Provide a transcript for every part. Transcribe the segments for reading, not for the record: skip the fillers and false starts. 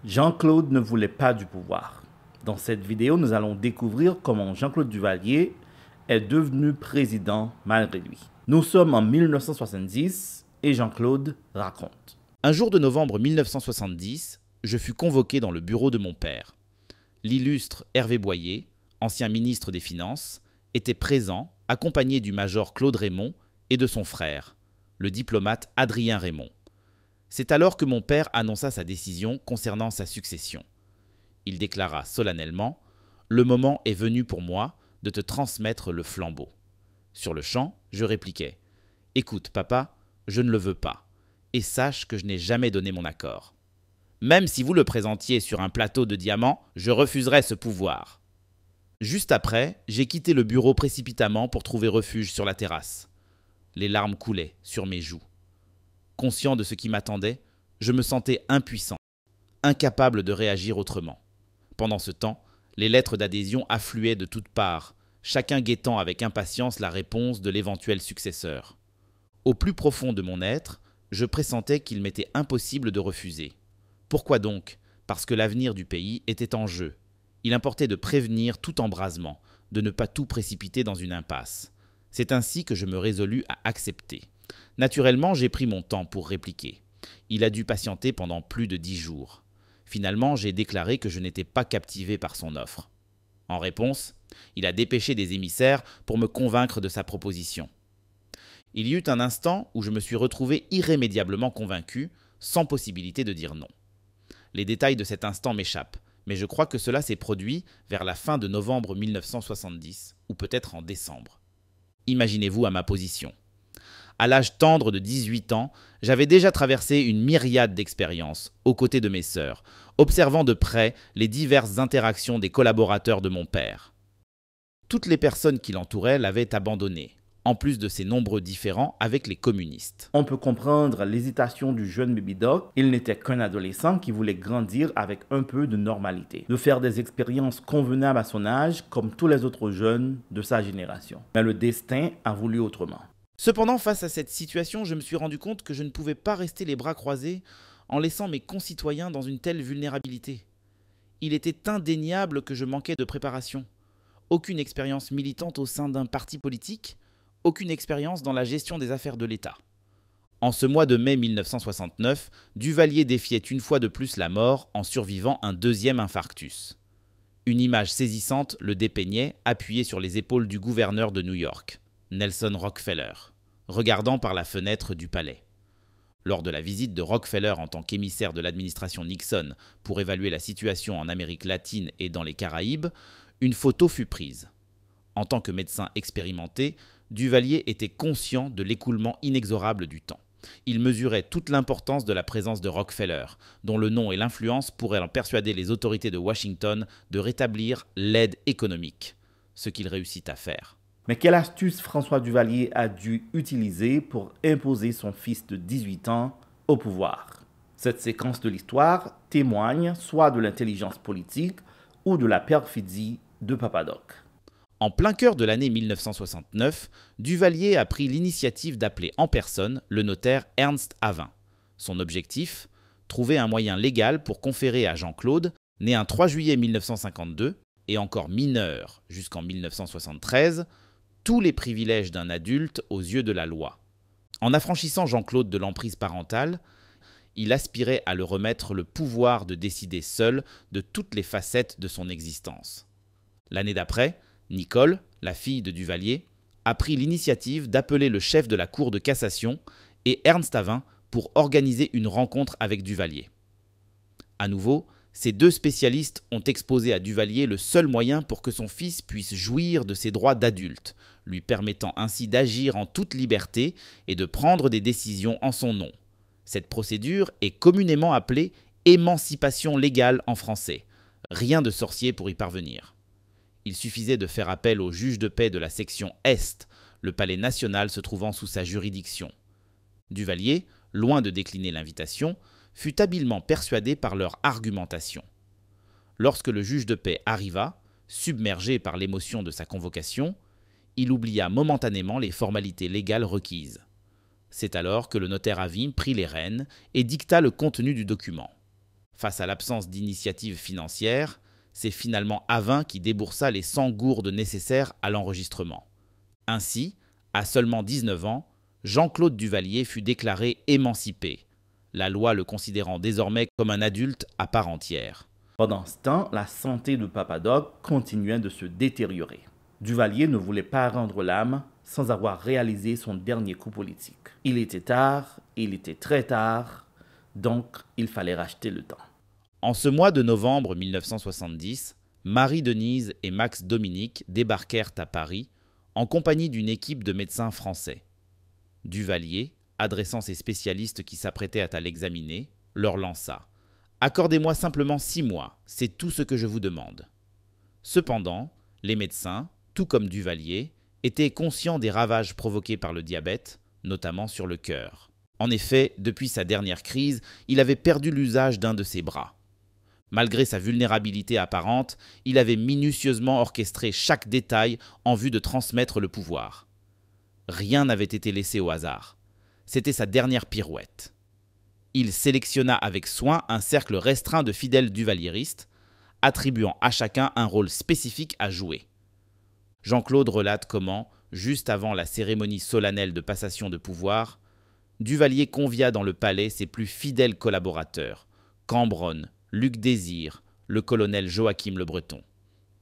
Jean-Claude ne voulait pas du pouvoir. Dans cette vidéo, nous allons découvrir comment Jean-Claude Duvalier est devenu président malgré lui. Nous sommes en 1970 et Jean-Claude raconte. Un jour de novembre 1970, je fus convoqué dans le bureau de mon père. L'illustre Hervé Boyer, ancien ministre des Finances, était présent, accompagné du major Claude Raymond et de son frère, le diplomate Adrien Raymond. C'est alors que mon père annonça sa décision concernant sa succession. Il déclara solennellement « Le moment est venu pour moi de te transmettre le flambeau ». Sur le champ, je répliquai « Écoute, papa, je ne le veux pas, et sache que je n'ai jamais donné mon accord. Même si vous le présentiez sur un plateau de diamants, je refuserais ce pouvoir. » Juste après, j'ai quitté le bureau précipitamment pour trouver refuge sur la terrasse. Les larmes coulaient sur mes joues. Conscient de ce qui m'attendait, je me sentais impuissant, incapable de réagir autrement. Pendant ce temps, les lettres d'adhésion affluaient de toutes parts, chacun guettant avec impatience la réponse de l'éventuel successeur. Au plus profond de mon être, je pressentais qu'il m'était impossible de refuser. Pourquoi donc? Parce que l'avenir du pays était en jeu. Il importait de prévenir tout embrasement, de ne pas tout précipiter dans une impasse. C'est ainsi que je me résolus à accepter. Naturellement, j'ai pris mon temps pour répliquer. Il a dû patienter pendant plus de 10 jours. Finalement, j'ai déclaré que je n'étais pas captivé par son offre. En réponse, il a dépêché des émissaires pour me convaincre de sa proposition. Il y eut un instant où je me suis retrouvé irrémédiablement convaincu, sans possibilité de dire non. Les détails de cet instant m'échappent, mais je crois que cela s'est produit vers la fin de novembre 1970, ou peut-être en décembre. Imaginez-vous à ma position. À l'âge tendre de 18 ans, j'avais déjà traversé une myriade d'expériences, aux côtés de mes sœurs, observant de près les diverses interactions des collaborateurs de mon père. Toutes les personnes qui l'entouraient l'avaient abandonné, en plus de ses nombreux différends avec les communistes. On peut comprendre l'hésitation du jeune Baby Doc. Il n'était qu'un adolescent qui voulait grandir avec un peu de normalité, de faire des expériences convenables à son âge comme tous les autres jeunes de sa génération. Mais le destin a voulu autrement. Cependant, face à cette situation, je me suis rendu compte que je ne pouvais pas rester les bras croisés en laissant mes concitoyens dans une telle vulnérabilité. Il était indéniable que je manquais de préparation. Aucune expérience militante au sein d'un parti politique, aucune expérience dans la gestion des affaires de l'État. En ce mois de mai 1969, Duvalier défiait une fois de plus la mort en survivant un deuxième infarctus. Une image saisissante le dépeignait, appuyé sur les épaules du gouverneur de New York, Nelson Rockefeller, regardant par la fenêtre du palais. Lors de la visite de Rockefeller en tant qu'émissaire de l'administration Nixon pour évaluer la situation en Amérique latine et dans les Caraïbes, une photo fut prise. En tant que médecin expérimenté, Duvalier était conscient de l'écoulement inexorable du temps. Il mesurait toute l'importance de la présence de Rockefeller, dont le nom et l'influence pourraient en persuader les autorités de Washington de rétablir l'aide économique, ce qu'il réussit à faire. Mais quelle astuce François Duvalier a dû utiliser pour imposer son fils de 18 ans au pouvoir? Cette séquence de l'histoire témoigne soit de l'intelligence politique ou de la perfidie de Papa Doc. En plein cœur de l'année 1969, Duvalier a pris l'initiative d'appeler en personne le notaire Ernst Havin. Son objectif, trouver un moyen légal pour conférer à Jean-Claude, né un 3 juillet 1952 et encore mineur jusqu'en 1973, tous les privilèges d'un adulte aux yeux de la loi. En affranchissant Jean-Claude de l'emprise parentale, il aspirait à le remettre le pouvoir de décider seul de toutes les facettes de son existence. L'année d'après, Nicole, la fille de Duvalier, a pris l'initiative d'appeler le chef de la Cour de cassation et Ernst Havin pour organiser une rencontre avec Duvalier. À nouveau, ces deux spécialistes ont exposé à Duvalier le seul moyen pour que son fils puisse jouir de ses droits d'adulte, lui permettant ainsi d'agir en toute liberté et de prendre des décisions en son nom. Cette procédure est communément appelée émancipation légale en français. Rien de sorcier pour y parvenir. Il suffisait de faire appel au juge de paix de la section Est, le palais national se trouvant sous sa juridiction. Duvalier, loin de décliner l'invitation, fut habilement persuadé par leur argumentation. Lorsque le juge de paix arriva, submergé par l'émotion de sa convocation, il oublia momentanément les formalités légales requises. C'est alors que le notaire Havin prit les rênes et dicta le contenu du document. Face à l'absence d'initiative financière, c'est finalement Havin qui déboursa les 100 gourdes nécessaires à l'enregistrement. Ainsi, à seulement 19 ans, Jean-Claude Duvalier fut déclaré émancipé, la loi le considérant désormais comme un adulte à part entière. Pendant ce temps, la santé de Papa Doc continuait de se détériorer. Duvalier ne voulait pas rendre l'âme sans avoir réalisé son dernier coup politique. Il était tard, il était très tard, donc il fallait racheter le temps. En ce mois de novembre 1970, Marie-Denise et Max Dominique débarquèrent à Paris en compagnie d'une équipe de médecins français. Duvalier, adressant ses spécialistes qui s'apprêtaient à l'examiner, leur lança « Accordez-moi simplement 6 mois, c'est tout ce que je vous demande. » Cependant, les médecins, tout comme Duvalier, étaient conscients des ravages provoqués par le diabète, notamment sur le cœur. En effet, depuis sa dernière crise, il avait perdu l'usage d'un de ses bras. Malgré sa vulnérabilité apparente, il avait minutieusement orchestré chaque détail en vue de transmettre le pouvoir. Rien n'avait été laissé au hasard. C'était sa dernière pirouette. Il sélectionna avec soin un cercle restreint de fidèles duvalieristes, attribuant à chacun un rôle spécifique à jouer. Jean-Claude relate comment, juste avant la cérémonie solennelle de passation de pouvoir, Duvalier convia dans le palais ses plus fidèles collaborateurs, Cambronne, Luc Désir, le colonel Joachim Le Breton.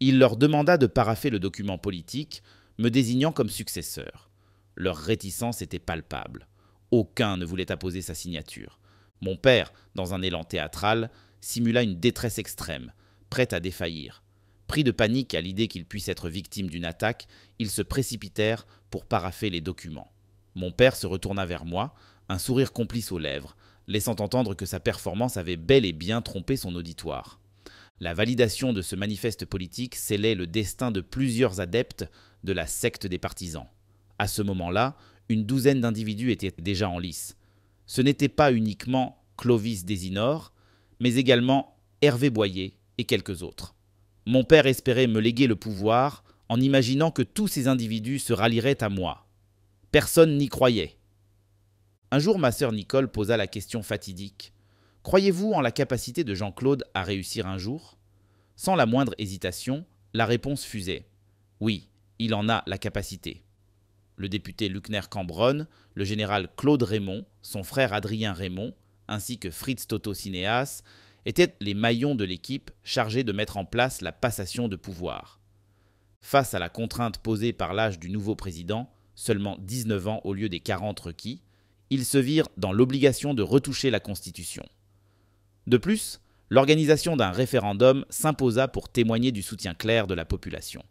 Il leur demanda de parapher le document politique, me désignant comme successeur. Leur réticence était palpable. Aucun ne voulait apposer sa signature. Mon père, dans un élan théâtral, simula une détresse extrême, prêt à défaillir. Pris de panique à l'idée qu'ils puissent être victimes d'une attaque, ils se précipitèrent pour parapher les documents. Mon père se retourna vers moi, un sourire complice aux lèvres, laissant entendre que sa performance avait bel et bien trompé son auditoire. La validation de ce manifeste politique scellait le destin de plusieurs adeptes de la secte des partisans. À ce moment-là, une douzaine d'individus étaient déjà en lice. Ce n'était pas uniquement Clovis Désinor, mais également Hervé Boyer et quelques autres. Mon père espérait me léguer le pouvoir en imaginant que tous ces individus se rallieraient à moi. Personne n'y croyait. Un jour, ma sœur Nicole posa la question fatidique. « Croyez-vous en la capacité de Jean-Claude à réussir un jour ?» Sans la moindre hésitation, la réponse fusait. « Oui, il en a la capacité. » Le député Luckner Cambronne, le général Claude Raymond, son frère Adrien Raymond, ainsi que Fritz Toto Cinéas, étaient les maillons de l'équipe chargés de mettre en place la passation de pouvoir. Face à la contrainte posée par l'âge du nouveau président, seulement 19 ans au lieu des 40 requis, ils se virent dans l'obligation de retoucher la Constitution. De plus, l'organisation d'un référendum s'imposa pour témoigner du soutien clair de la population.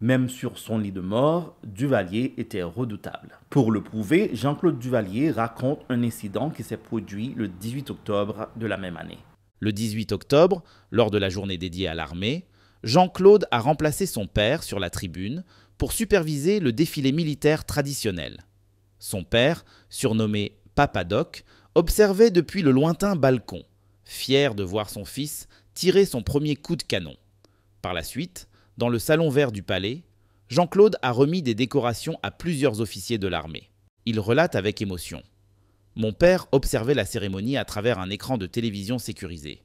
Même sur son lit de mort, Duvalier était redoutable. Pour le prouver, Jean-Claude Duvalier raconte un incident qui s'est produit le 18 octobre de la même année. Le 18 octobre, lors de la journée dédiée à l'armée, Jean-Claude a remplacé son père sur la tribune pour superviser le défilé militaire traditionnel. Son père, surnommé Papa Doc, observait depuis le lointain balcon, fier de voir son fils tirer son premier coup de canon. Par la suite, dans le salon vert du palais, Jean-Claude a remis des décorations à plusieurs officiers de l'armée. Il relate avec émotion. « Mon père observait la cérémonie à travers un écran de télévision sécurisé.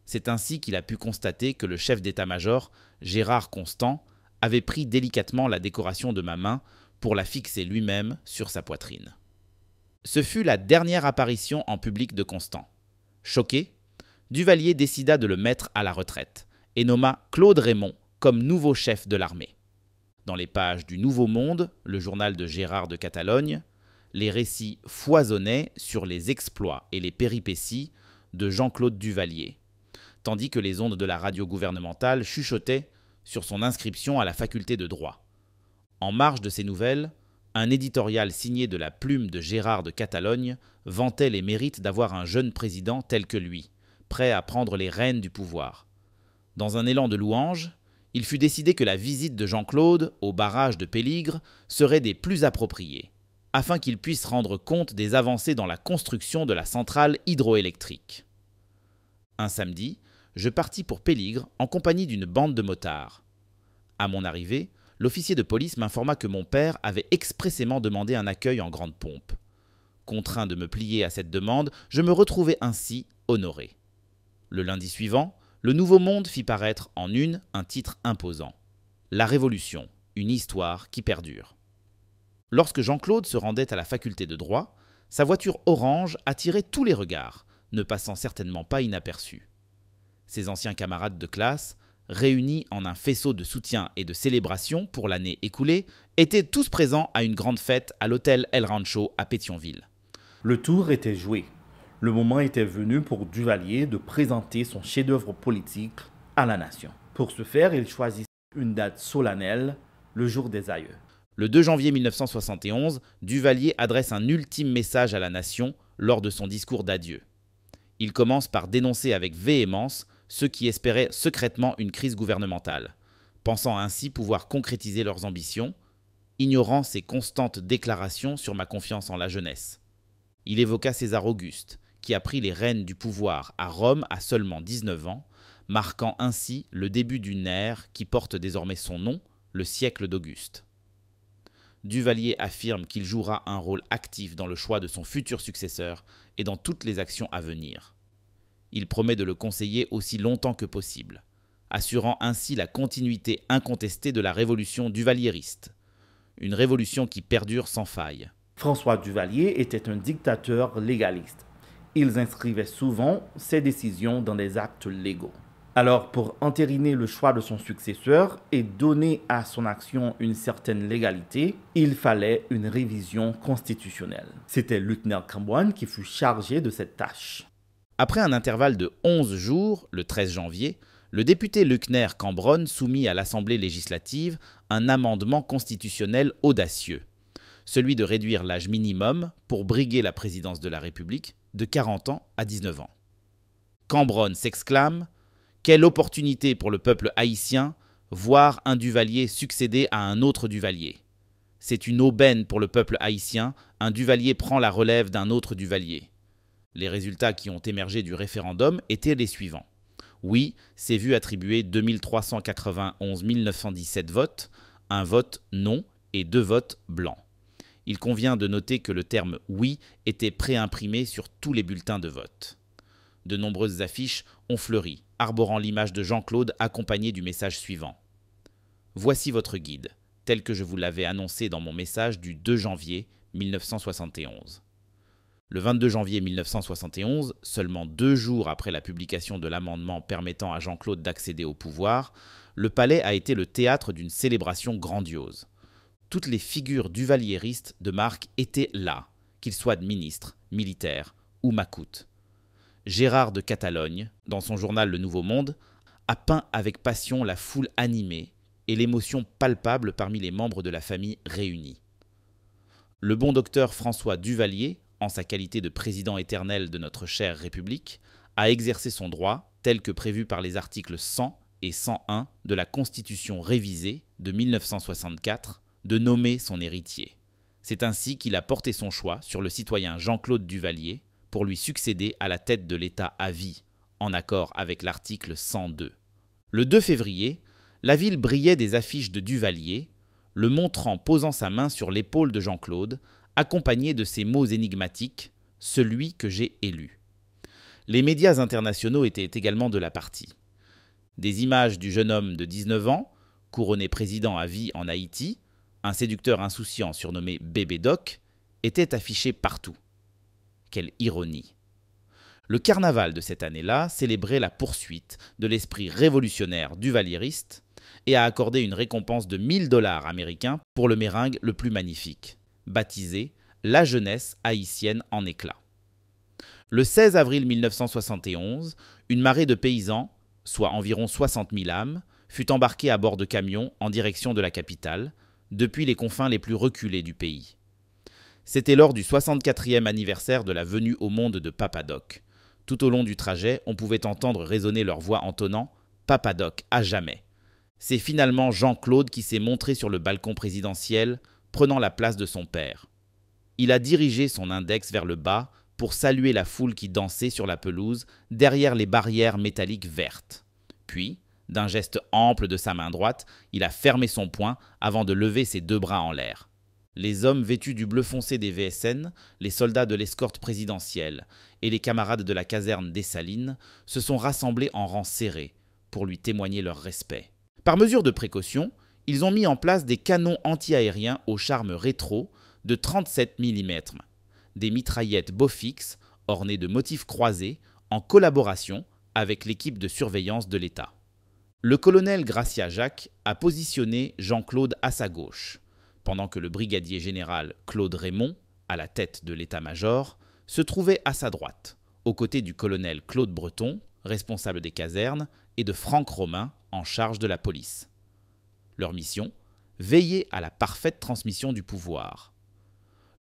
C'est ainsi qu'il a pu constater que le chef d'état-major, Gérard Constant, avait pris délicatement la décoration de ma main pour la fixer lui-même sur sa poitrine. » Ce fut la dernière apparition en public de Constant. Choqué, Duvalier décida de le mettre à la retraite et nomma Claude Raymond comme nouveau chef de l'armée. Dans les pages du Nouveau Monde, le journal de Gérard de Catalogne, les récits foisonnaient sur les exploits et les péripéties de Jean-Claude Duvalier, tandis que les ondes de la radio gouvernementale chuchotaient sur son inscription à la faculté de droit. En marge de ces nouvelles, un éditorial signé de la plume de Gérard de Catalogne vantait les mérites d'avoir un jeune président tel que lui, prêt à prendre les rênes du pouvoir. Dans un élan de louange, il fut décidé que la visite de Jean-Claude au barrage de Péligre serait des plus appropriées, afin qu'il puisse rendre compte des avancées dans la construction de la centrale hydroélectrique. Un samedi, je partis pour Péligre en compagnie d'une bande de motards. À mon arrivée, l'officier de police m'informa que mon père avait expressément demandé un accueil en grande pompe. Contraint de me plier à cette demande, je me retrouvai ainsi honoré. Le lundi suivant, le Nouveau Monde fit paraître en une un titre imposant. La Révolution, une histoire qui perdure. Lorsque Jean-Claude se rendait à la faculté de droit, sa voiture orange attirait tous les regards, ne passant certainement pas inaperçue. Ses anciens camarades de classe, réunis en un faisceau de soutien et de célébration pour l'année écoulée, étaient tous présents à une grande fête à l'hôtel El Rancho à Pétionville. Le tour était joué. Le moment était venu pour Duvalier de présenter son chef-d'œuvre politique à la nation. Pour ce faire, il choisit une date solennelle, le jour des aïeux. Le 2 janvier 1971, Duvalier adresse un ultime message à la nation lors de son discours d'adieu. Il commence par dénoncer avec véhémence ceux qui espéraient secrètement une crise gouvernementale, pensant ainsi pouvoir concrétiser leurs ambitions, ignorant ses constantes déclarations sur ma confiance en la jeunesse. Il évoqua César Auguste, qui a pris les rênes du pouvoir à Rome à seulement 19 ans, marquant ainsi le début d'une ère qui porte désormais son nom, le siècle d'Auguste. Duvalier affirme qu'il jouera un rôle actif dans le choix de son futur successeur et dans toutes les actions à venir. Il promet de le conseiller aussi longtemps que possible, assurant ainsi la continuité incontestée de la révolution duvalieriste, une révolution qui perdure sans faille. François Duvalier était un dictateur légaliste. Il inscrivait souvent ses décisions dans des actes légaux. Alors, pour entériner le choix de son successeur et donner à son action une certaine légalité, il fallait une révision constitutionnelle. C'était Luckner Cambronne qui fut chargé de cette tâche. Après un intervalle de 11 jours, le 13 janvier, le député Luckner Cambronne soumit à l'Assemblée législative un amendement constitutionnel audacieux, celui de réduire l'âge minimum pour briguer la présidence de la République de 40 ans à 19 ans. Cambronne s'exclame « Quelle opportunité pour le peuple haïtien, voir un Duvalier succéder à un autre Duvalier. C'est une aubaine pour le peuple haïtien, un Duvalier prend la relève d'un autre Duvalier. » Les résultats qui ont émergé du référendum étaient les suivants. Oui s'est vu attribuer 2391 917 votes, un vote non et 2 votes blancs. Il convient de noter que le terme « oui » était préimprimé sur tous les bulletins de vote. De nombreuses affiches ont fleuri, arborant l'image de Jean-Claude accompagné du message suivant. « Voici votre guide, tel que je vous l'avais annoncé dans mon message du 2 janvier 1971. » Le 22 janvier 1971, seulement 2 jours après la publication de l'amendement permettant à Jean-Claude d'accéder au pouvoir, le palais a été le théâtre d'une célébration grandiose. Toutes les figures duvalieristes de marque étaient là, qu'ils soient ministres, militaires ou macoutes. Gérard de Catalogne, dans son journal Le Nouveau Monde, a peint avec passion la foule animée et l'émotion palpable parmi les membres de la famille réunis. Le bon docteur François Duvalier, en sa qualité de président éternel de notre chère République, a exercé son droit, tel que prévu par les articles 100 et 101 de la Constitution révisée de 1964, de nommer son héritier. C'est ainsi qu'il a porté son choix sur le citoyen Jean-Claude Duvalier pour lui succéder à la tête de l'État à vie, en accord avec l'article 102. Le 2 février, la ville brillait des affiches de Duvalier, le montrant posant sa main sur l'épaule de Jean-Claude, accompagné de ces mots énigmatiques « Celui que j'ai élu ». Les médias internationaux étaient également de la partie. Des images du jeune homme de 19 ans, couronné président à vie en Haïti, un séducteur insouciant surnommé Bébé Doc, étaient affichées partout. Quelle ironie! Le carnaval de cette année-là célébrait la poursuite de l'esprit révolutionnaire duvalieriste et a accordé une récompense de 1 000 $ américains pour le meringue le plus magnifique, baptisé « La jeunesse haïtienne en éclat ». Le 16 avril 1971, une marée de paysans, soit environ 60 000 âmes, fut embarquée à bord de camions en direction de la capitale, depuis les confins les plus reculés du pays. C'était lors du 64e anniversaire de la venue au monde de Papa Doc. Tout au long du trajet, on pouvait entendre résonner leur voix entonnant « Papa Doc, à jamais ». C'est finalement Jean-Claude qui s'est montré sur le balcon présidentiel, prenant la place de son père. Il a dirigé son index vers le bas pour saluer la foule qui dansait sur la pelouse derrière les barrières métalliques vertes. Puis, d'un geste ample de sa main droite, il a fermé son poing avant de lever ses 2 bras en l'air. Les hommes vêtus du bleu foncé des VSN, les soldats de l'escorte présidentielle et les camarades de la caserne Dessalines se sont rassemblés en rang serré pour lui témoigner leur respect. Par mesure de précaution, ils ont mis en place des canons anti-aériens au charme rétro de 37 mm, des mitraillettes Bofix ornées de motifs croisés en collaboration avec l'équipe de surveillance de l'État. Le colonel Gracia Jacques a positionné Jean-Claude à sa gauche, pendant que le brigadier général Claude Raymond, à la tête de l'état-major, se trouvait à sa droite, aux côtés du colonel Claude Breton, responsable des casernes, et de Franck Romain, en charge de la police. Leur mission, veiller à la parfaite transmission du pouvoir.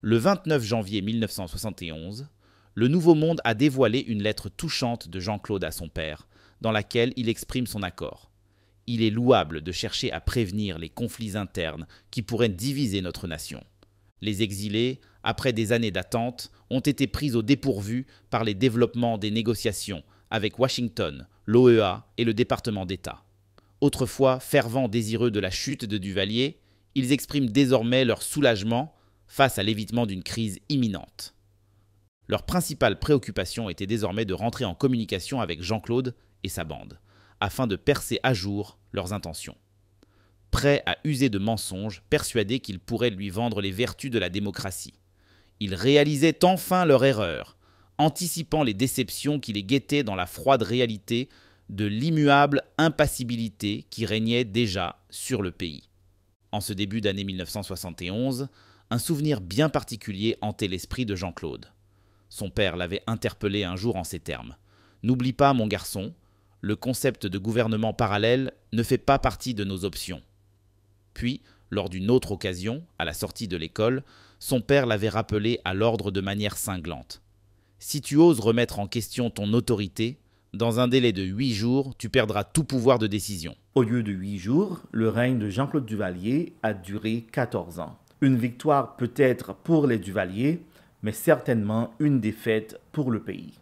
Le 29 janvier 1971, le Nouveau Monde a dévoilé une lettre touchante de Jean-Claude à son père, dans laquelle il exprime son accord. Il est louable de chercher à prévenir les conflits internes qui pourraient diviser notre nation. Les exilés, après des années d'attente, ont été pris au dépourvu par les développements des négociations avec Washington, l'OEA et le département d'État. Autrefois fervents désireux de la chute de Duvalier, ils expriment désormais leur soulagement face à l'évitement d'une crise imminente. Leur principale préoccupation était désormais de rentrer en communication avec Jean-Claude et sa bande, afin de percer à jour leurs intentions. Prêts à user de mensonges, persuadés qu'ils pourraient lui vendre les vertus de la démocratie. Ils réalisaient enfin leur erreur, anticipant les déceptions qui les guettaient dans la froide réalité de l'immuable impassibilité qui régnait déjà sur le pays. En ce début d'année 1971, un souvenir bien particulier hantait l'esprit de Jean-Claude. Son père l'avait interpellé un jour en ces termes. « N'oublie pas, mon garçon, le concept de gouvernement parallèle ne fait pas partie de nos options. » Puis, lors d'une autre occasion, à la sortie de l'école, son père l'avait rappelé à l'ordre de manière cinglante. « Si tu oses remettre en question ton autorité, dans un délai de 8 jours, tu perdras tout pouvoir de décision. » Au lieu de 8 jours, le règne de Jean-Claude Duvalier a duré 14 ans. Une victoire peut-être pour les Duvalier, mais certainement une défaite pour le pays.